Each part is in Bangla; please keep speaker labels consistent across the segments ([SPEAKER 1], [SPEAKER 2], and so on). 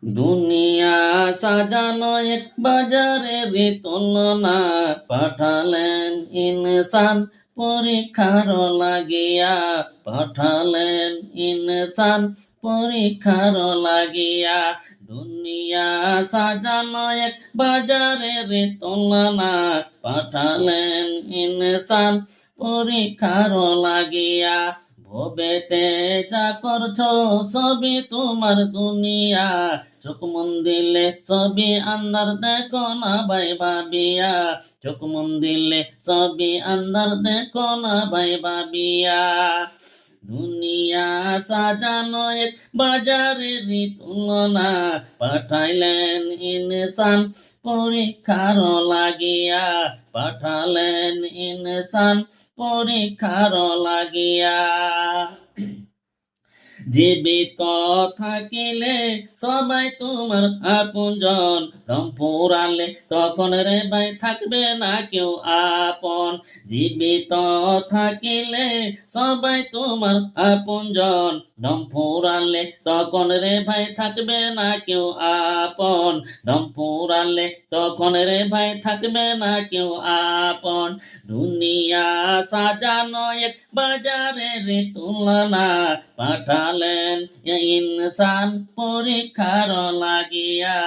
[SPEAKER 1] দুনিয়া সাজানো এক বাজারের তুলনা, পাঠালেন ইনসান পরীক্ষার লাগিয়া, পাঠালেন ইনসান পরীক্ষার লাগিয়া। দুনিয়া সাজানো এক বাজারের তুলনা, পাঠালেন ইনসান পরীক্ষার লাগিয়া। ভবেতে যা করছো সবই তোমার দুনিয়া, চোখ মন দিলে সবই আন্দার দেখো না ভাই ভাবিয়া, চোখ মন দিলে সবই আন্দার দেখো না ভাই ভাবিয়া। দুনিয়া সাজানো এক বাজারের তুলনা, পাঠাইলেন ইনসান পরীক্ষার লাগিয়া, পাঠালেন ইনসান পরীক্ষার লাগিয়া। জীবিত থাকিলে সবাই তোমার আপনজন, দম ফুরালে তখন রে ভাই থাকবে না কেউ আপন। জীবিত থাকিলে সবাই তোমার আপনজন, দম ফুরালে তখন রে ভাই থাকবে না কেউ আপন। দম ফুরালে তখন রে ভাই থাকবে না কেউ আপন। দুনিয়া সাজানো এক বাজারের তুলনা, পাঠালেন ইনসান পরীক্ষার লাগিয়া,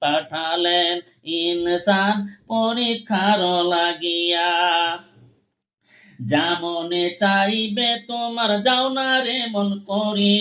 [SPEAKER 1] পাঠালেন ইনসান পরীক্ষার লাগিয়া। যা মনে চাইবে তোমার যাও না রে মন করিয়া।